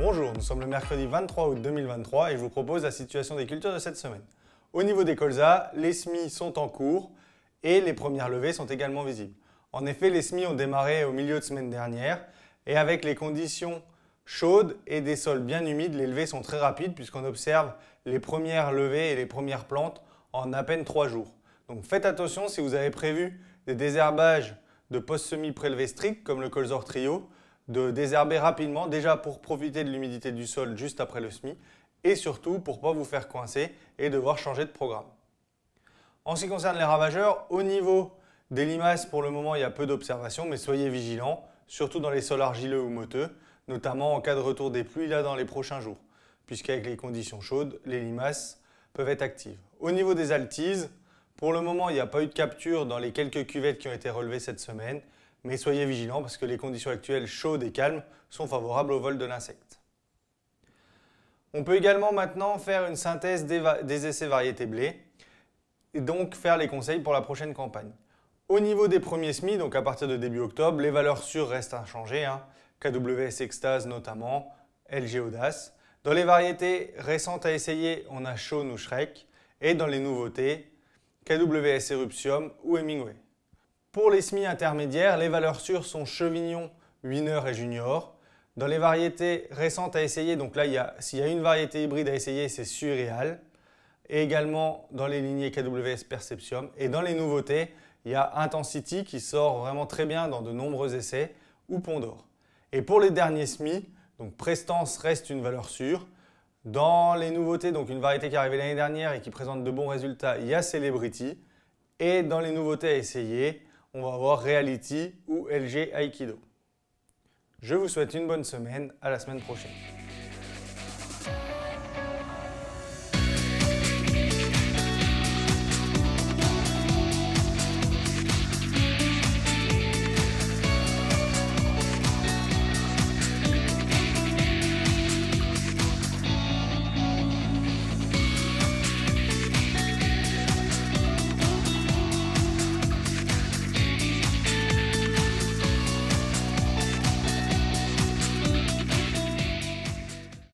Bonjour, nous sommes le mercredi 23 août 2023 et je vous propose la situation des cultures de cette semaine. Au niveau des colzas, les semis sont en cours et les premières levées sont également visibles. En effet, les semis ont démarré au milieu de semaine dernière et avec les conditions chaudes et des sols bien humides, les levées sont très rapides puisqu'on observe les premières levées et les premières plantes en à peine 3 jours. Donc faites attention si vous avez prévu des désherbages de post-semis prélevés stricts comme le colza trio, de désherber rapidement, déjà pour profiter de l'humidité du sol juste après le semis et surtout pour ne pas vous faire coincer et devoir changer de programme. En ce qui concerne les ravageurs, au niveau des limaces, pour le moment, il y a peu d'observations, mais soyez vigilants, surtout dans les sols argileux ou motteux, notamment en cas de retour des pluies là dans les prochains jours, puisqu'avec les conditions chaudes, les limaces peuvent être actives. Au niveau des altises, pour le moment, il n'y a pas eu de capture dans les quelques cuvettes qui ont été relevées cette semaine, mais soyez vigilants parce que les conditions actuelles chaudes et calmes sont favorables au vol de l'insecte. On peut également maintenant faire une synthèse des essais variétés blé et donc faire les conseils pour la prochaine campagne. Au niveau des premiers semis, donc à partir de début octobre, les valeurs sûres restent inchangées, KWS Extase notamment, LG Audace. Dans les variétés récentes à essayer, on a Shaun ou Shrek et dans les nouveautés, KWS Eruptium ou Hemingway. Pour les semis intermédiaires, les valeurs sûres sont Chevignon, Winner et Junior. Dans les variétés récentes à essayer, donc là, s'il y a une variété hybride à essayer, c'est Surreal. Et également dans les lignées KWS Perceptium. Et dans les nouveautés, il y a Intensity qui sort vraiment très bien dans de nombreux essais ou Pont d'Or. Et pour les derniers semis, donc Prestance reste une valeur sûre. Dans les nouveautés, donc une variété qui est arrivée l'année dernière et qui présente de bons résultats, il y a Celebrity. Et dans les nouveautés à essayer, on va avoir Reality ou LG Aikido. Je vous souhaite une bonne semaine, à la semaine prochaine.